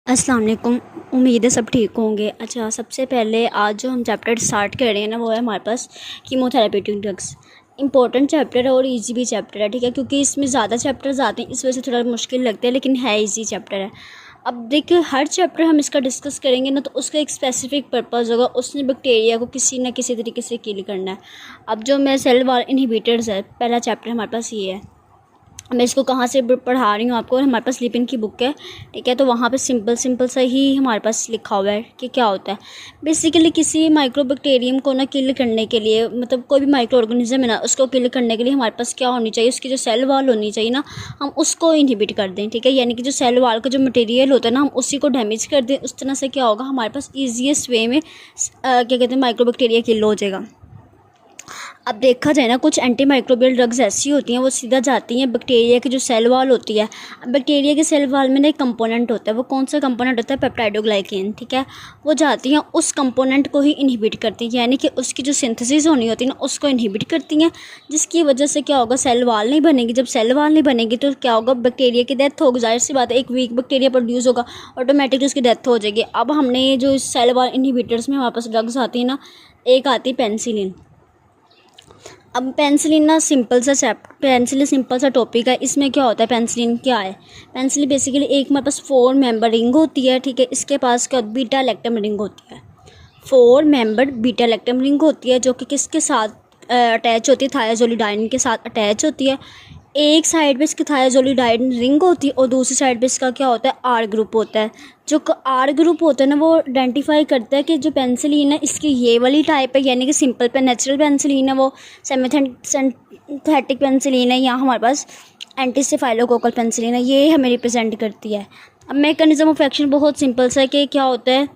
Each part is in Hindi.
अस्सलाम वालेकुम। उम्मीद है सब ठीक होंगे। अच्छा, सबसे पहले आज जो हम चैप्टर स्टार्ट कर रहे हैं ना, वो है हमारे पास कीमोथेरेप्यूटिक ड्रग्स। इंपॉर्टेंट चैप्टर है और इजी भी चैप्टर है, ठीक है, क्योंकि इसमें ज़्यादा चैप्टर्स आते हैं, इस वजह से थोड़ा मुश्किल लगता है, लेकिन है इजी चैप्टर है। अब देखिए, हर चैप्टर हम इसका डिस्कस करेंगे ना, तो उसका एक स्पेसिफिक पर्पज़ होगा, उसने बैक्टीरिया को किसी न किसी तरीके से किल करना है। अब जो मैं सेल वॉल इनहिबिटर्स है, पहला चैप्टर हमारे पास ये है। मैं इसको कहाँ से पढ़ा रही हूँ आपको, हमारे पास लिपिन की बुक है, ठीक है, तो वहाँ पे सिंपल सा ही हमारे पास लिखा हुआ है कि क्या होता है। बेसिकली किसी माइक्रोबैक्टीरियम को ना किल करने के लिए, मतलब कोई भी माइक्रो ऑर्गेनिज्म है ना, उसको किल करने के लिए हमारे पास क्या होनी चाहिए, उसकी जो सेल वॉल होनी चाहिए ना, हम उसको इनहिबिट कर दें, ठीक है। यानी कि जो सेल वॉल का जो मटेरियल होता है ना, हम उसी को डैमेज कर दें। उस तरह से क्या होगा, हमारे पास ईजीएस्ट वे में क्या कहते हैं, माइक्रोबैक्टीरिया किल हो जाएगा। अब देखा जाए ना, कुछ एंटी माइक्रोबियल ड्रग्स ऐसी होती हैं, वो सीधा जाती हैं बैक्टीरिया की जो सेल वॉल होती है। अब बैक्टीरिया के सेल वॉल में ना एक कंपोनेंट होता है, वो कौन सा कंपोनेंट होता है, पेप्टाइडोग्लाइकेन, ठीक है। वो जाती हैं उस कंपोनेंट को ही इनहिबिट करती हैं, यानी कि उसकी जो सिंथेसिस होनी होती है ना, उसको इनहिबिट करती हैं, जिसकी वजह से क्या होगा, सेल वॉल नहीं बनेगी। जब सेल वॉल नहीं बनेगी तो क्या होगा, बैक्टीरिया की डेथ होगी। जाहिर सी बात है, एक वीक बैक्टीरिया प्रोड्यूस होगा, ऑटोमेटिकली उसकी डेथ हो जाएगी। अब हमने जो सेल वॉल इनहिबिटर्स में हमारे पास ड्रग्स आती है ना, एक आती है पेनिसिलिन। अब पेनिसिलिन ना पेनिसिलिन सिंपल सा टॉपिक है। इसमें क्या होता है, पेनिसिलिन क्या है, पेनिसिलिन बेसिकली एक हमारे पास 4 मेंबर रिंग होती है, ठीक है। इसके पास क्या बीटा लैक्टम रिंग होती है, 4 मेंबर बीटा लैक्टम रिंग होती है, जो कि किसके साथ अटैच होती है, थायाजोलिडाइन के साथ अटैच होती है। एक साइड पे इसकी थायाजोलिडाइन रिंग होती है और दूसरी साइड पे इसका क्या होता है, आर ग्रुप होता है। जो आर ग्रुप होता है ना, वो आइडेंटिफाई करता है कि जो पेनिसिलिन है, इसकी ये वाली टाइप है, यानी कि सिंपल पे नेचुरल पेनिसिलिन है, वो सिंथेटिक पेनिसिलिन है, या हमारे पास एंटीसेफाइलोकोकल पेनिसिलिन है, ये हमें रिप्रेजेंट करती है। अब मैकेनिज्म ऑफ एक्शन बहुत सिंपल सा है कि क्या होता है,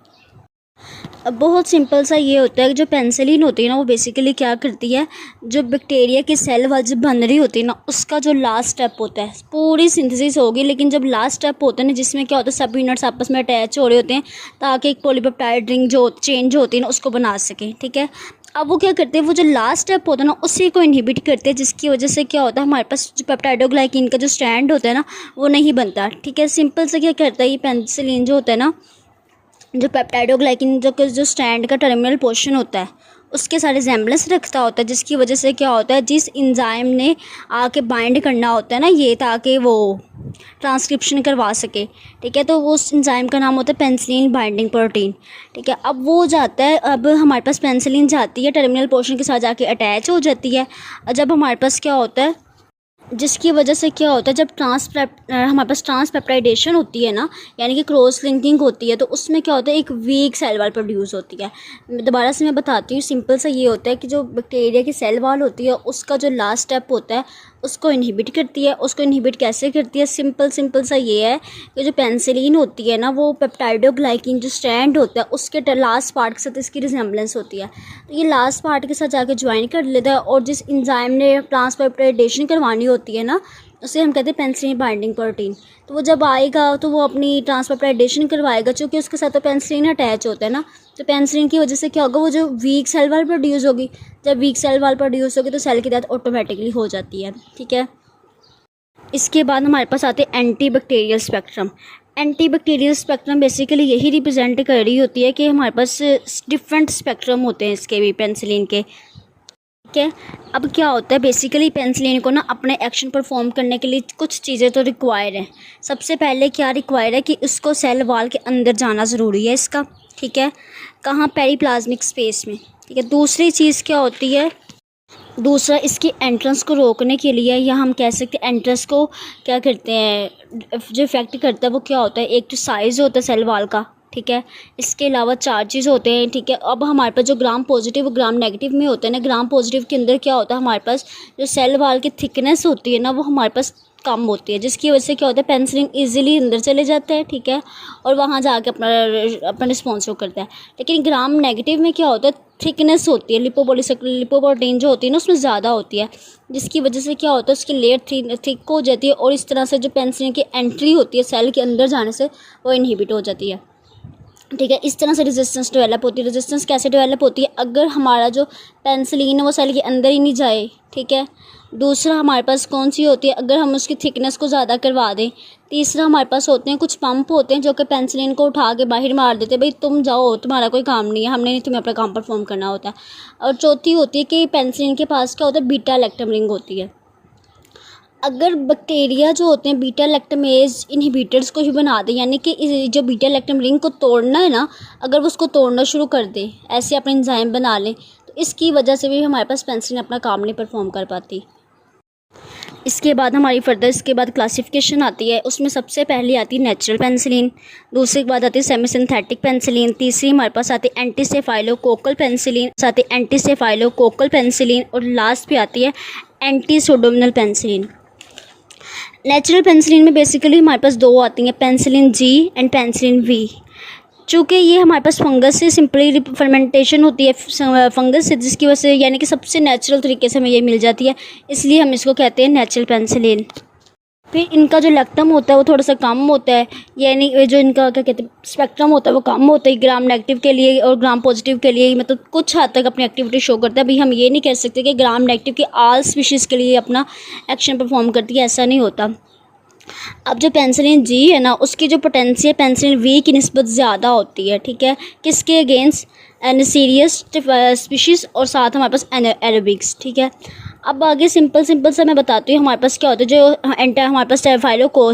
बहुत सिंपल सा ये होता है कि जो पेनिसिलिन होती है ना, वो बेसिकली क्या करती है, जो बैक्टीरिया की सेल वॉल जब बन रही होती है ना, उसका जो लास्ट स्टेप होता है, पूरी सिंथेसिस होगी, लेकिन जब लास्ट स्टेप होता है ना, जिसमें क्या होता है, सब यूनिट्स आपस में अटैच हो रहे होते हैं, ताकि एक पॉलीपेप्टाइड रिंग जो चेंज होती है ना, उसको बना सकें, ठीक है। अब वो क्या करते हैं, वो जो लास्ट स्टेप होता है ना, उसी को इनहिबिट करते हैं, जिसकी वजह से क्या होता है, हमारे पास जो पेप्टाइडोग्लाइकिन का जो स्ट्रैंड होता है ना, वो नहीं बनता, ठीक है। सिंपल से क्या करता है, ये पेनिसिलिन जो होता है ना, जो पेप्टाइडोग्लाइकिन जो स्टैंड का टर्मिनल पोर्शन होता है, उसके साथ रिजेम्बलेंस रखता होता है, जिसकी वजह से क्या होता है, जिस इंजाइम ने आके बाइंड करना होता है ना ये, ताकि वो ट्रांसक्रिप्शन करवा सके, ठीक है, तो वो उस इंजाइम का नाम होता है पेनिसिलिन बाइंडिंग प्रोटीन, ठीक है। अब वो जाता है, अब हमारे पास पेनिसिलिन जाती है, टर्मिनल पोर्शन के साथ जाके अटैच हो जाती है। और जब हमारे पास क्या होता है, जिसकी वजह से क्या होता है, जब हमारे पास ट्रांसपेप्टाइडेशन होती है ना, यानी कि क्रॉस लिंकिंग होती है, तो उसमें क्या होता है, एक वीक सेल वॉल प्रोड्यूस होती है। दोबारा से मैं बताती हूँ, सिंपल सा ये होता है कि जो बैक्टीरिया की सेल वॉल होती है, उसका जो लास्ट स्टेप होता है, उसको इनहिबिट करती है। उसको इनहिबिट कैसे करती है, सिंपल सा ये है कि जो पेनिसिलिन होती है ना, वो पेप्टाइडोग्लाइकिन जो स्ट्रैंड होता है, उसके लास्ट पार्ट के साथ इसकी रिजेम्बलेंस होती है, तो ये लास्ट पार्ट के साथ जाके ज्वाइन कर लेता है, और जिस इंजाइम ने ट्रांसपेप्टाइडेशन करवानी होती है ना, उसे हम कहते हैं पेनिसिलिन बाइंडिंग प्रोटीन। तो वो जब आएगा तो वो अपनी ट्रांसपेप्टाइडेशन करवाएगा, क्योंकि उसके साथ तो पेनिसिलिन अटैच होता है ना, तो पेनिसिलिन की वजह से क्या होगा, वो जो वीक सेल वॉल प्रोड्यूस होगी, जब वीक सेल वॉल प्रोड्यूस होगी तो सेल की डेथ ऑटोमेटिकली हो जाती है, ठीक है। इसके बाद हमारे पास आते हैं anti bacterial spectrum. Anti bacterial spectrum basically यही रिप्रेजेंट कर रही होती है कि हमारे पास डिफरेंट स्पेक्ट्रम होते हैं इसके भी, पेनिसिलिन के, ठीक है। अब क्या होता है, बेसिकली पेनिसिलिन को ना अपने एक्शन परफॉर्म करने के लिए कुछ चीज़ें तो रिक्वायर हैं। सबसे पहले क्या रिक्वायर है कि उसको सेल वॉल के अंदर जाना ज़रूरी है इसका, ठीक है, कहाँ, पेरिप्लाज्मिक स्पेस में, ठीक है। दूसरी चीज़ क्या होती है, दूसरा इसकी एंट्रेंस को रोकने के लिए, या हम कह सकते हैं एंट्रेंस को क्या करते हैं, जो इफेक्ट करता है वो क्या होता है, एक तो साइज़ होता है सेल वॉल का, ठीक है, इसके अलावा चार्जेस होते हैं, ठीक है। अब हमारे पास जो ग्राम पॉजिटिव ग्राम नेगेटिव में होते हैं ना, ग्राम पॉजिटिव के अंदर क्या होता है, हमारे पास जो सेल वॉल की थिकनेस होती है ना, वो हमारे पास कम होती है, जिसकी वजह से क्या होता है, पेनिसिलिन इजीली अंदर चले जाता है, ठीक है, और वहाँ जाके अपना रिस्पॉन्स वो करता है। लेकिन ग्राम नेगेटिव में क्या होता है, थिकनेस होती है, लिपोप्रोटीन जो होती है ना, उसमें ज़्यादा होती है, जिसकी वजह से क्या होता है, उसकी लेयर थिक हो जाती है, और इस तरह से जो पेनिसिलिन की एंट्री होती है सेल के अंदर जाने से, वो इनहिबिट हो जाती है, ठीक है। इस तरह से रेजिस्टेंस डेवलप होती है। रेजिस्टेंस कैसे डेवलप होती है, अगर हमारा जो पेनिसिलिन है वो सेल के अंदर ही नहीं जाए, ठीक है। दूसरा हमारे पास कौन सी होती है, अगर हम उसकी थिकनेस को ज़्यादा करवा दें। तीसरा हमारे पास होते हैं कुछ पंप होते हैं जो कि पेनिसिलिन को उठा के बाहर मार देते हैं, भाई तुम जाओ, तुम्हारा कोई काम नहीं है, हमने नहीं तुम्हें अपना काम परफॉर्म करना होता है। और चौथी होती है कि पेनिसिलिन के पास क्या होता है, बीटा लैक्टम रिंग होती है। अगर बैक्टीरिया जो होते हैं बीटा लैक्टमेज इनहिबिटर्स को ही बना दें, यानी कि जो बीटा लैक्टम रिंग को तोड़ना है ना, अगर वो उसको तोड़ना शुरू कर दें, ऐसे अपने एंजाइम बना लें, तो इसकी वजह से भी हमारे पास पेनिसिलिन अपना काम नहीं परफॉर्म कर पाती। इसके बाद हमारी फर्दर इसके बाद क्लासिफिकेशन आती है। उसमें सबसे पहले आती है नेचुरल पेनिसिलिन, दूसरे के बाद आती है सेमी सिंथेटिक पेनिसिलिन, तीसरी हमारे पास आती है एंटीसेफाइलोकोकल पेनिसिलिन, साथ ही एंटीसेफाइलोकोकल पेनिसिलिन, और लास्ट पे आती है एंटी सुडोमिनल पेनिसिलिन। नेचुरल पेनिसिलिन में बेसिकली हमारे पास दो आती हैं, penicillin G and penicillin V. चूँकि ये हमारे पास फंगस से सिंपली फर्मेंटेशन होती है फंगस से, जिसकी वजह से यानी कि सबसे नेचुरल तरीके से हमें ये मिल जाती है, इसलिए हम इसको कहते हैं नेचुरल पेनिसिलिन। फिर इनका जो लैक्टम होता है वो थोड़ा सा कम होता है, यानी जो इनका क्या कहते हैं स्पेक्ट्रम होता है वो कम होता है, ग्राम नेगेटिव के लिए और ग्राम पॉजिटिव के लिए, मतलब कुछ हद तक अपनी एक्टिविटी शो करता है। अभी हम ये नहीं कह सकते कि ग्राम नेगेटिव की ऑल स्पीशीज़ के लिए अपना एक्शन परफॉर्म करती है, ऐसा नहीं होता। अब जो पेनिसिलिन जी है ना, उसकी जो पोटेंसी है पेनिसिलिन वी की निस्बत ज़्यादा होती है, ठीक है, किसके अगेंस्ट एनेसीरियस स्पीशीज़ और साथ हमारे पास एरोबिक्स, ठीक है। अब आगे सिंपल सा मैं बताती हूँ हमारे पास क्या होता है। जो हमारे पास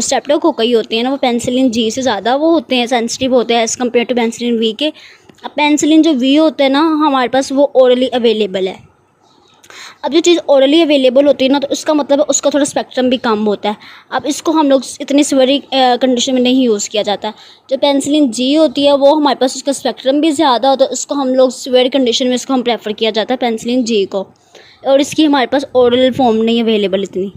स्ट्रेप्टोकोकाई होते हैं ना, वो पेनिसिलिन जी से ज़्यादा वो होते हैं, सेंसिटिव होते हैं as compare to penicillin V K. अब पेनिसिलिन जो वी होता है ना हमारे पास, वो ओरली अवेलेबल है। अब जो चीज़ ओरली अवेलेबल होती है ना, तो उसका मतलब है उसका थोड़ा स्पेक्ट्रम भी कम होता है। अब इसको हम लोग इतनी सीवियर कंडीशन में नहीं यूज़ किया जाता। जो पेनिसिलिन जी होती है वो हमारे पास उसका स्पेक्ट्रम भी ज़्यादा होता है, उसको हम लोग सीवियर कंडीशन में इसको हम प्रेफर किया जाता है पेनिसिलिन जी को, और इसकी हमारे पास ओरल फॉर्म नहीं अवेलेबल इतनी।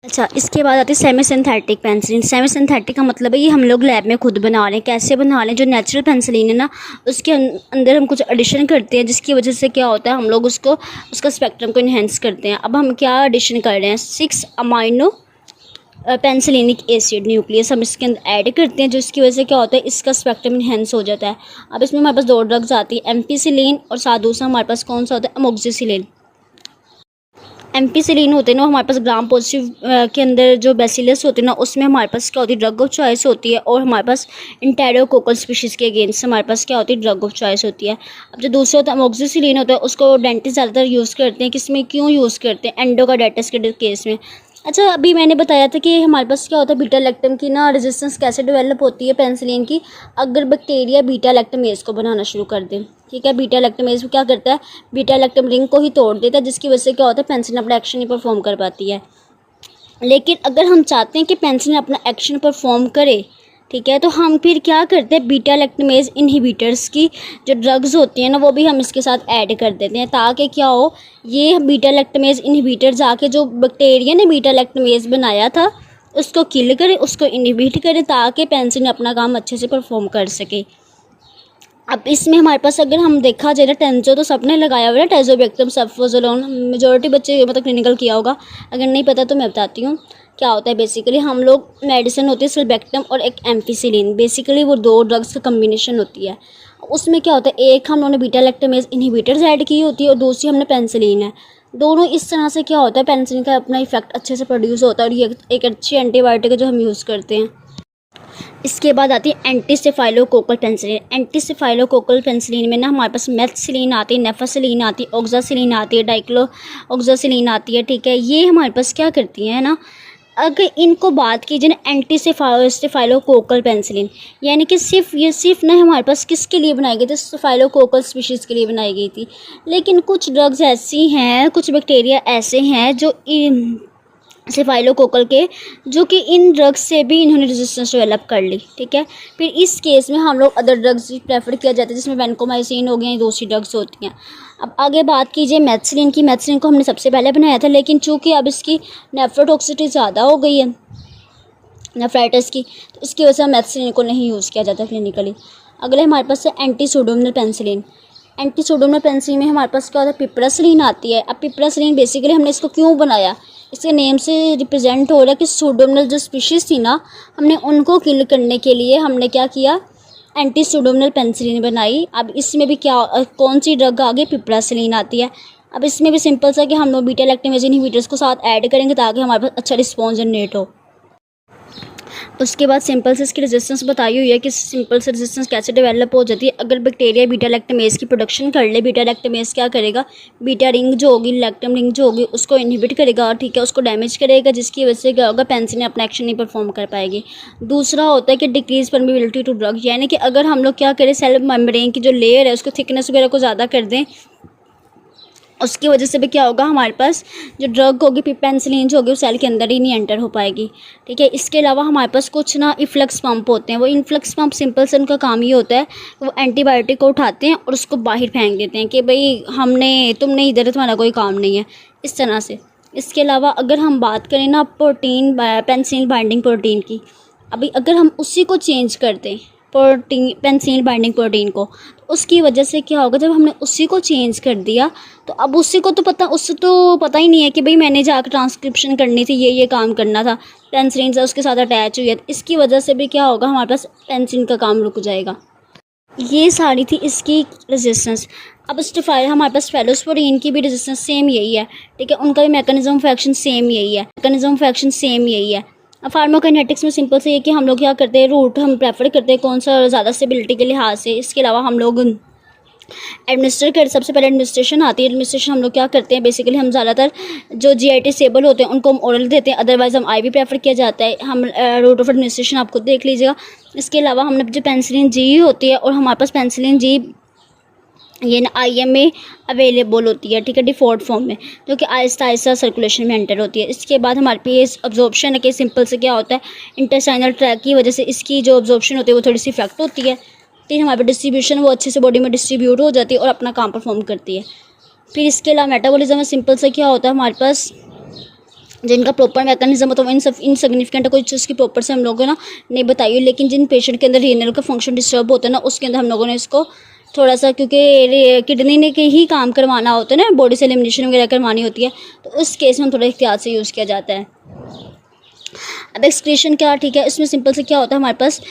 अच्छा, इसके बाद आती है semi synthetic penicillin. Semi synthetic का मतलब है ये हम लोग लैब में खुद बना लें। कैसे बना लें? जो नेचुरल पेनिसिलिन है ना, उसके अंदर हम कुछ एडिशन करते हैं, जिसकी वजह से क्या होता है हम लोग उसका स्पेक्ट्रम को इन्हेंस करते हैं। अब हम क्या एडिशन कर रहे हैं, 6 अमाइनो पेनिसिलिनिक एसिड न्यूक्लियस हम इसके अंदर ऐड करते हैं, जिसकी वजह से क्या होता है इसका स्पेक्ट्रम इन्हेंस हो जाता है। अब इसमें हमारे पास 2 ड्रग्स आती है, एम्पीसिलिन और साथ दूसरा हमारे पास कौन सा होता है, अमोक्सिसिलिन। एम्पीसिलिन होते हैं ना हमारे पास ग्राम पॉजिटिव के अंदर जो बैसिलस होते हैं ना, उसमें हमारे पास क्या होती है ड्रग ऑफ चॉइस होती है, और हमारे पास इंटेरोकोकल स्पीशीज़ के अगेंस्ट हमारे पास क्या होती है ड्रग ऑफ चॉइस होती है। अब जो दूसरा होता है अमोक्सिसिलिन होता है, उसको डेंटिस्ट ज़्यादातर यूज़ करते हैं, किसमें क्यों यूज़ करते हैं, एंडोकार्डाइटिस के केस में। अच्छा, अभी मैंने बताया था कि हमारे पास क्या होता है बीटा लैक्टम की ना रेजिस्टेंस कैसे डेवलप होती है पेनिसिलिन की, अगर बैक्टीरिया बीटा लैक्टमेज को बनाना शुरू कर दे, ठीक है। बीटा लैक्टमेज क्या करता है, बीटा लैक्टम रिंग को ही तोड़ देता है, जिसकी वजह से क्या होता है पेनिसिलिन अपना एक्शन नहीं परफॉर्म कर पाती है। लेकिन अगर हम चाहते हैं कि पेनिसिलिन अपना एक्शन परफॉर्म करे, ठीक है, तो हम फिर क्या करते हैं बीटा लैक्टमेज इनहिबिटर्स की जो ड्रग्स होती हैं ना, वो भी हम इसके साथ ऐड कर देते हैं, ताकि क्या हो, ये बीटा लैक्टमेज इनहिबिटर जाके जो बैक्टीरिया ने बीटा लैक्टमेज बनाया था उसको किल करे, उसको इनहिबिट करे, ताकि पेनिसिलिन अपना काम अच्छे से परफॉर्म कर सके। अब इसमें हमारे पास अगर हम देखा जाए ना, टेंजो तो सबने लगाया हुआ है, टेजोबेक्टम सल्फोजोलोन मेजॉरिटी बच्चे मतलब क्लिनिकल किया होगा, अगर नहीं पता तो मैं बताती हूँ क्या होता है। बेसिकली हम लोग मेडिसिन होती है सिल्बेक्टम और एक एम्पीसिलिन, बेसिकली वो 2 ड्रग्स का कम्बिनेशन होती है। उसमें क्या होता है, एक हम लोगों ने बीटा लैक्टमेज इनहिबिटर्स ऐड की होती है और दूसरी हमने पेनिसिलिन है। दोनों इस तरह से क्या होता है पेनिसिलिन का अपना इफेक्ट अच्छे से प्रोड्यूस होता है, और ये एक अच्छी एंटीबायोटिक है जो हम यूज़ करते हैं। इसके बाद आती है एंटीसेफाइलोकोकल पेनिसिलिन। एंटीसेफाइलोकोकल पेनिसिलिन में ना हमारे पास मेथिसिलिन आती है, नेफासिलिन आती है, ऑक्सासिलिन आती है, डाइक्लोऑक्सासिलिन आती है, ठीक है। ये हमारे पास क्या करती है ना, अगर इनको बात कीजिए ना एंटीसेफाइलोकोकल पेनिसिलिन, यानी कि सिर्फ ना हमारे पास किसके लिए बनाई गई थी, सेफाइलोकोकल स्पीशीज़ के लिए बनाई गई थी। लेकिन कुछ ड्रग्स ऐसी हैं, कुछ बैक्टीरिया ऐसे हैं जो सेफाइलोकोकल के, जो कि इन ड्रग्स से भी इन्होंने रेजिस्टेंस डेवलप कर ली, ठीक है। फिर इस केस में हम लोग अदर ड्रग्स प्रेफर किया जाता है, जिसमें वैनकोमाइसिन हो गई, दूसरी ड्रग्स होती हैं। अब आगे बात कीजिए मेथिसिलिन की। मेथिसिलिन को हमने सबसे पहले बनाया था, लेकिन चूँकि अब इसकी नेफ्रोटॉक्सिसिटी ज़्यादा हो गई है नेफ्राइटिस की, तो इसकी वजह से मेथिसिलिन को नहीं यूज़ किया जाता क्लिनिकली। अगले हमारे पास है एंटी सुडोमिनल पेनिसिलिन। एंटी सुडोमिनल पेनिसिलिन में हमारे पास क्या होता है, पिपरासिलिन आती है। अब पिपरासिलिन बेसिकली हमने इसको क्यों बनाया, इसके नेम से रिप्रेजेंट हो रहा है कि सुडोमिनल जो स्पीशीज़ थी ना, हमने उनको किल करने के लिए हमने क्या किया, एंटी सुडोमिनल पेनिसिलिन बनाई। अब इसमें भी क्या कौन सी ड्रग आगे, पिपरासिलिन आती है। अब इसमें भी सिंपल सा कि हम लोग बीटा लैक्टमेज इनहिबिटर्स को साथ ऐड करेंगे ताकि हमारे पास अच्छा रिस्पॉन्स जनरेट हो। उसके बाद सिंपल से इसकी रेजिस्टेंस बताई हुई है कि सिंपल से रेजिस्टेंस कैसे डेवलप हो जाती है। अगर बैक्टीरिया बीटा लैक्टमेज की प्रोडक्शन कर ले, बीटा लैक्टमेज क्या करेगा, बीटा रिंग जो होगी, लैक्टम रिंग जो होगी, उसको इनहिबिट करेगा, ठीक है, उसको डैमेज करेगा, जिसकी वजह से क्या होगा, पेनिसिलिन अपना एक्शन नहीं परफॉर्म कर पाएगी। दूसरा होता है कि डिक्रीज परमिबिलिटी टू ड्रग, यानी कि अगर हम लोग क्या करें, सेल मेम्ब्रेन की जो लेयर है उसको थिकनेस वगैरह को ज़्यादा कर दें, उसकी वजह से भी क्या होगा, हमारे पास जो ड्रग होगी, पेनिसिलिन जो होगी, वो सेल के अंदर ही नहीं एंटर हो पाएगी, ठीक है। इसके अलावा हमारे पास कुछ ना इफ्लक्स पंप होते हैं। वो इन्फ्लक्स पंप सिंपल से उनका काम ये होता है, वो एंटीबायोटिक को उठाते हैं और उसको बाहर फेंक देते हैं कि भाई तुमने इधर, तुम्हारा कोई काम नहीं है, इस तरह से। इसके अलावा अगर हम बात करें ना प्रोटीन, पेनिसिलिन बाइंडिंग प्रोटीन की, अभी अगर हम उसी को चेंज कर दें, प्रोटीन, पेनिसिलिन बाइंडिंग प्रोटीन को, तो उसकी वजह से क्या होगा, जब हमने उसी को चेंज कर दिया तो अब उससे तो पता ही नहीं है कि भाई मैंने जाकर ट्रांसक्रिप्शन करनी थी, ये काम करना था, पेनिसिलिन से उसके साथ अटैच हुई है, इसकी वजह से भी क्या होगा, हमारे पास पेनिसिलिन का काम रुक जाएगा। ये सारी थी इसकी रेजिस्टेंस। अब स्टेफाइल, हमारे पास फेलोस्पोरिन की भी रेजिस्टेंस सेम यही है, ठीक है, उनका भी मैकेनिज्म ऑफ एक्शन सेम यही है। अब फार्माकोकाइनेटिक्स में सिंपल से ये कि हम लोग क्या करते हैं, रूट हम प्रेफर करते हैं कौन सा ज़्यादा स्टेबिलिटी के लिहाज से। इसके अलावा हम लोग सबसे पहले एडमिनिस्ट्रेशन आती है। एडमिनिस्ट्रेशन हम लोग क्या करते हैं, बेसिकली हम ज़्यादातर जो जीआईटी स्टेबल होते हैं उनको हम ओरल देते हैं, अदरवाइज़ हम आईवी प्रेफर किया जाता है। हम रूट ऑफ एडमिनिस्ट्रेशन आप खुद देख लीजिएगा। इसके अलावा हमने जो पेनिसिलिन जी होती है, और हमारे पास पेनिसिलिन जी ये ना IM में अवेलेबल होती है, ठीक है, डिफ़ॉल्ट फॉर्म में, जो कि आहिस्ता आहिस्ता सर्कुलेशन में एंटर होती है। इसके बाद हमारे पास अब्जॉर्प्शन है कि सिंपल से क्या होता है, इंटेस्टाइनल ट्रैक की वजह से इसकी जो अब्जॉर्प्शन होती है वो थोड़ी सी इफेक्ट होती है। फिर हमारे पास डिस्ट्रीब्यूशन, वो अच्छे से बॉडी में डिस्ट्रीब्यूट हो जाती है और अपना काम परफॉर्म करती है। फिर इसके अलावा मेटाबॉलिज्म में सिंपल से क्या होता है, हमारे पास जिनका प्रॉपर मैकेनिज्म होता है वो इनसिग्निफिकेंट है, कोई चीज़ की प्रॉपर से हम लोगों ने नहीं बताई हुई, लेकिन जिन पेशेंट के अंदर रीनल का फंक्शन डिस्टर्ब होता है ना, उसके अंदर हम लोगों ने इसको थोड़ा सा, क्योंकि किडनी ने के ही काम करवाना होता है ना, बॉडी से एलिमिनेशन वगैरह करवानी होती है, तो उस केस में हम थोड़ा एहतियात से यूज़ किया जाता है। अब एक्सक्रीशन क्या, ठीक है, इसमें सिंपल से क्या होता है, हमारे पास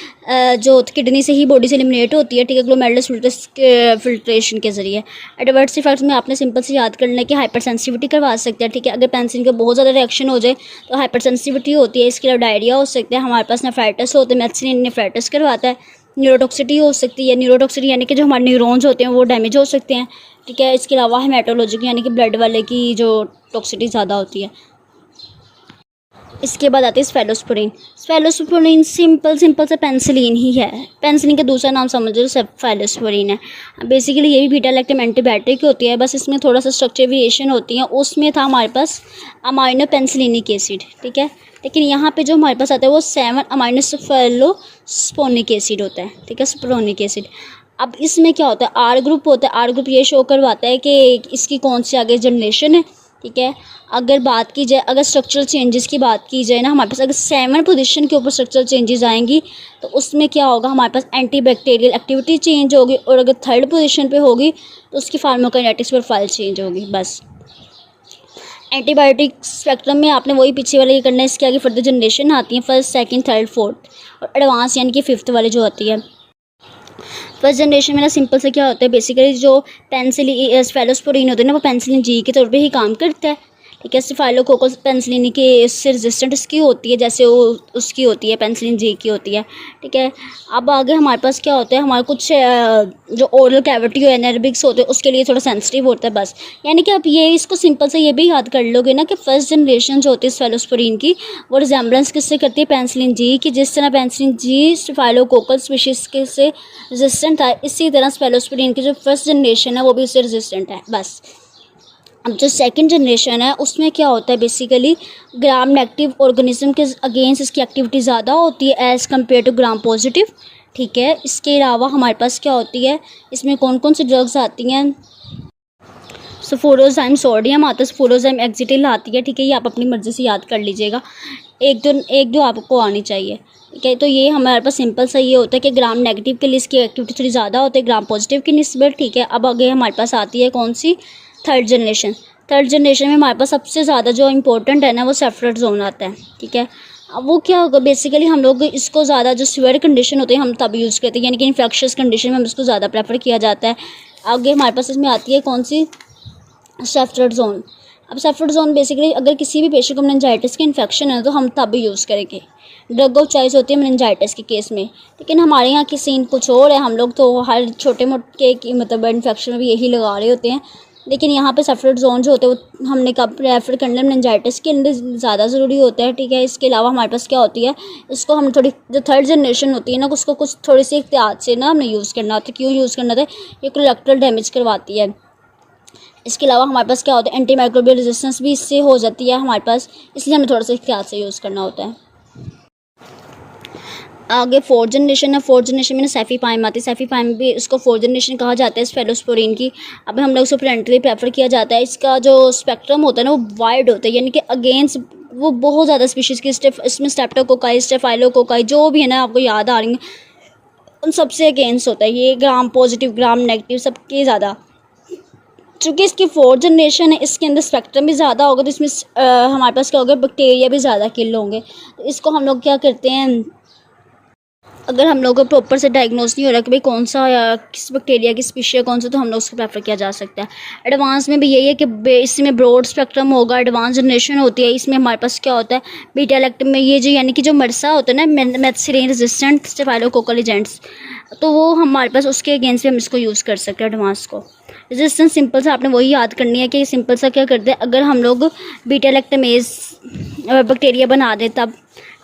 जो किडनी से ही बॉडी से एलिमिनेट होती है, ठीक है, ग्लोमेरुलस फिल्ट्रेशन के जरिए। एडवर्स इफेक्ट्स में आपने सिंपल से याद करना है कि हाइपर सेंसिटिविटी करवा सकते हैं, ठीक है, अगर पेनिसिलिन का बहुत ज़्यादा रिएक्शन हो जाए तो हाइपर सेंसिटिविटी होती है। इसके अलावा डायरिया हो सकता है, हमारे पास नेफ्राइटिस होते हैं, पेनिसिलिन नेफ्राइटिस करवाता है। न्यूरोटॉक्सिटी हो सकती है, न्यूरोटॉक्सिटी यानी कि जो हमारे न्यूरॉन्स होते हैं वो डैमेज हो सकते हैं, ठीक है। इसके अलावा हेमाटोलॉजी यानी कि ब्लड वाले की जो टॉक्सिटी ज़्यादा होती है। इसके बाद आती है स्फेलोस्पोरिन। स्फेलोस्पोरिन सिंपल से पेनिसिलिन ही है, पेनिसिलिन का दूसरा नाम समझ लो स्फेलोस्पोरिन है। बेसिकली ये भी बीटा लैक्टम एंटीबायोटिक होती है, बस इसमें थोड़ा सा स्ट्रक्चर वेरिएशन होती है। उसमें था हमारे पास अमाइनो पेनिसिलिनिक एसिड, ठीक है, लेकिन यहाँ पे जो हमारे पास आता है वो 7 अमाइनो स्फेलोस्पोनिक एसिड होता है, ठीक है, स्पोनिक एसिड। अब इसमें क्या होता है, आर ग्रुप होता है। आर ग्रुप ये शो करवाता है कि इसकी कौन सी आगे जनरेशन है, ठीक है। अगर बात की जाए, अगर स्ट्रक्चरल चेंजेस की बात की जाए ना, हमारे पास अगर 7 पोजीशन के ऊपर स्ट्रक्चरल चेंजेस आएंगी तो उसमें क्या होगा, हमारे पास एंटीबैक्टीरियल एक्टिविटी चेंज होगी, और अगर 3rd पोजीशन पे होगी तो उसकी फार्माकोकाइनेटिक्स प्रोफाइल चेंज होगी। बस एंटीबायोटिक स्पेक्ट्रम में आपने वही पीछे वाले ये करना है। इसके आगे फर्दर जनरेशन आती है, 1st, 2nd, 3rd, 4th, और एडवांस यानी कि 5th वाले जो आती है। फर्स्ट जनरेशन में ना सिंपल से क्या होता है, बेसिकली जो पेनिसिलिन स्फेलोस्पोरिन होते हैं ना, वो पेनिसिलिन जी के तौर पे ही काम करता है, ठीक है। स्टेफाइलोकोकस पेनिसिलिन के इससे रेजिस्टेंट इसकी होती है, जैसे वो उसकी होती है, पेनिसिलिन जी की होती है, ठीक है। अब आगे हमारे पास क्या होता है, हमारे कुछ जो ओरल कैविटी और एनर्बिक्स होते हैं उसके लिए थोड़ा सेंसिटिव होता है, बस। यानी कि आप ये इसको सिंपल से ये भी याद कर लोगे ना कि फर्स्ट जनरेशन जो होती है स्फेलोस्पोरिन की, वो रिजेम्बलेंस किससे करती है, पेनिसिलिन जी की। जिस तरह पेनिसिलिन जी स्टेफाइलोकोकल स्पीशीज़ के से रेजिस्टेंट था, इसी तरह स्फेलोस्पोरिन की जो फर्स्ट जनरेशन है वो भी उससे रेजिस्टेंट है, बस। अब जो 2nd जनरेशन है उसमें क्या होता है, बेसिकली ग्राम नेगेटिव ऑर्गेनिज्म के अगेंस्ट इसकी एक्टिविटी ज़्यादा होती है as compare to gram positive, ठीक है। इसके अलावा हमारे पास क्या होती है, इसमें कौन कौन सी ड्रग्स आती हैं, सफोरोजाइम सोडियम आता है, सफोरोजाइम एक्जिटिल आती है, ठीक है, ये आप अपनी मर्ज़ी से याद कर लीजिएगा, एक दो आपको आनी चाहिए, ठीक है। तो ये हमारे पास सिंपल सा ये होता है कि ग्राम नेगेटिव के लिए इसकी एक्टिविटी थोड़ी ज़्यादा होती है ग्राम पॉजिटिव की निस्बत, ठीक है। अब आगे हमारे पास आती है कौन सी, 3rd जनरेशन। 3rd जनरेशन में हमारे पास सबसे ज़्यादा जो इंपॉर्टेंट है ना वो सेफ्ट्राजोन आता है, ठीक है। अब वो क्या होगा, बेसिकली हम लोग इसको ज़्यादा जो सीवियर कंडीशन होती है हम तब यूज़ करते हैं, यानी कि इन्फेक्शियस कंडीशन में हम इसको ज़्यादा प्रेफर किया जाता है। आगे हमारे पास इसमें आती है कौन सी, सेफ्ट्राजोन। अब सेफ्ट्राजोन बेसिकली अगर किसी भी पेशेंट को मेनिंजाइटिस का इन्फेक्शन है तो हम तब भी यूज़ करेंगे। ड्रग ऑफ चॉइस होती है मेनिंजाइटिस के केस में, लेकिन हमारे यहाँ की सीन कुछ और है। हम लोग तो हर छोटे मोटे की मतलब इन्फेक्शन में भी यही लगा रहे होते हैं, लेकिन यहाँ पे सेफ्ट्राजोन जो होते हैं वो हमने कब रेफ़र करना मेनिंजाइटिस के अंदर ज़्यादा ज़रूरी होता है, ठीक है। इसके अलावा हमारे पास क्या होती है, इसको हम थोड़ी जो थर्ड जनरेशन होती है ना, उसको कुछ थोड़ी सी एहतियात से ना हमने यूज़ करना होता है। क्यों यूज़ करना होता है? ये कोलेक्टरल डैमेज करवाती है। इसके अलावा हमारे पास क्या होता है, एंटी माइक्रोबियल रेजिस्टेंस भी इससे हो जाती है हमारे पास, इसलिए हमें थोड़ा सा एहतियात से यूज़ करना होता है। आगे फोर्थ जनरेशन है। फोर्थ जनरेशन में ना सेफीपाइम आती है। सेफीपाइम भी इसको फोर्थ जनरेशन कहा जाता है स्फेलोस्पोरिन की। अब हम लोग इसको पेरेंटली प्रेफर किया जाता है। इसका जो स्पेक्ट्रम होता है ना वो वाइड होता है, यानी कि अगेंस्ट वो बहुत ज़्यादा स्पीशीज़ की इसमें स्ट्रेप्टोकोकाई, स्टेफाइलोकोकाई जो भी है ना आपको याद आ रही है, उन सबसे अगेंस्ट होता है। ये ग्राम पॉजिटिव ग्राम नेगेटिव सबके ज़्यादा, चूँकि इसकी फोर्थ जनरेशन है इसके अंदर स्पेक्ट्रम भी ज़्यादा होगा, तो इसमें हमारे पास क्या होगा, बैक्टीरिया भी ज़्यादा किल होंगे। तो इसको हम लोग क्या करते हैं, अगर हम लोग को प्रॉपर से डायग्नोस नहीं हो रहा कि भाई कौन सा या किस बैक्टीरिया की स्पीशीज कौन सा, तो हम लोग उसको प्रेफर किया जा सकता है। एडवांस में भी यही है कि इसमें ब्रॉड स्पेक्ट्रम होगा, एडवांस जनरेशन होती है। इसमें हमारे पास क्या होता है, बीटा लैक्टम में ये जो यानी कि जो मरसा होता है ना मेथिसिलिन रेजिस्टेंट स्टेफाइलोकोकल एजेंट्स, तो वो हमारे पास उसके अगेंस्ट भी हम इसको यूज़ कर सकते हैं एडवांस को। रेजिस्टेंस सिंपल सा आपने वही याद करनी है कि सिंपल सा क्या करते हैं, अगर हम लोग बीटा लैक्टमेज बैक्टीरिया बना दें तब,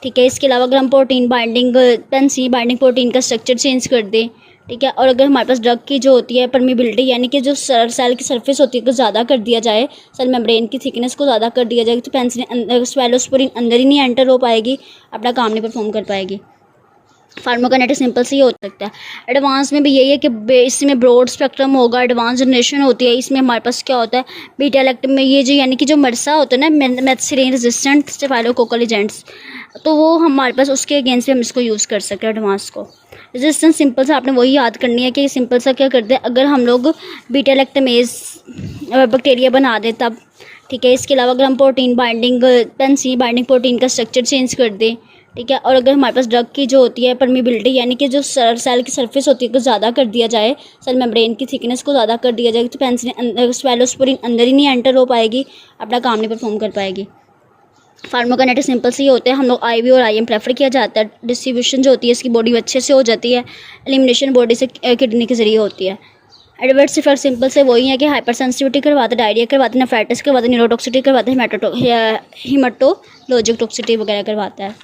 ठीक है। इसके अलावा अगर हम protein binding Pence binding protein का स्ट्रक्चर चेंज कर दें, ठीक है। और अगर हमारे पास ड्रग की जो होती है परमिबिलिटी, यानी कि जो सेल की सरफेस होती है को ज़्यादा कर दिया जाए, सेल मेम्ब्रेन की थिकनेस को ज़्यादा कर दिया जाए, तो पेंसिलिन स्फेलोस्पोरिन अंदर ही नहीं एंटर हो पाएगी, अपना काम नहीं परफॉर्म कर पाएगी। फार्माकोकाइनेटिक सिंपल से ही हो सकता है। एडवांस में भी यही है कि इसमें ब्रॉड स्पेक्ट्रम होगा, एडवांस जनरेशन होती है। इसमें हमारे पास क्या होता है, बीटा लैक्टम में ये जो यानी कि जो मरसा होता है ना मेथिसिलिन रेजिस्टेंट स्टेफाइलोकोकल एजेंट्स, तो वो हमारे पास उसके अगेंस्ट भी हम इसको यूज़ कर सकते हैं एडवांस को। रेजिस्टेंस सिंपल सा आपने वही याद करनी है कि सिंपल सा क्या करते हैं, अगर हम लोग बीटा लैक्टमेज बैक्टीरिया बना दें तब, ठीक है। इसके अलावा अगर हम protein binding Pence binding protein का स्ट्रक्चर चेंज कर दें, ठीक है। और अगर हमारे पास ड्रग की जो होती है परमिबिलिटी, यानी कि जो सेल की सरफेस होती है को ज़्यादा कर दिया जाए, सेल मेम्ब्रेन की थिकनेस को ज़्यादा कर दिया जाए, तो पेंसिलिन स्फेलोस्पोरिन अंदर ही नहीं एंटर हो पाएगी, अपना काम नहीं परफॉर्म कर पाएगी। फार्माकोकाइनेटिक सिंपल से ही होते हैं। हम लोग आईवी और आईएम प्रेफर किया जाता है। डिस्ट्रीब्यूशन जो होती है इसकी बॉडी में अच्छे से हो जाती है। एलिमिनेशन बॉडी से किडनी के जरिए होती है। एडवर्स इफेक्ट सिंपल से वही है कि हाइपर सेंसिटिविटी करवाते, डायरिया करवाते, नेफ्राइटिस करवाते, न्यूरोटॉक्सिटी करवाते, हीमेटोलॉजिक टॉक्सिटी वगैरह करवाता है।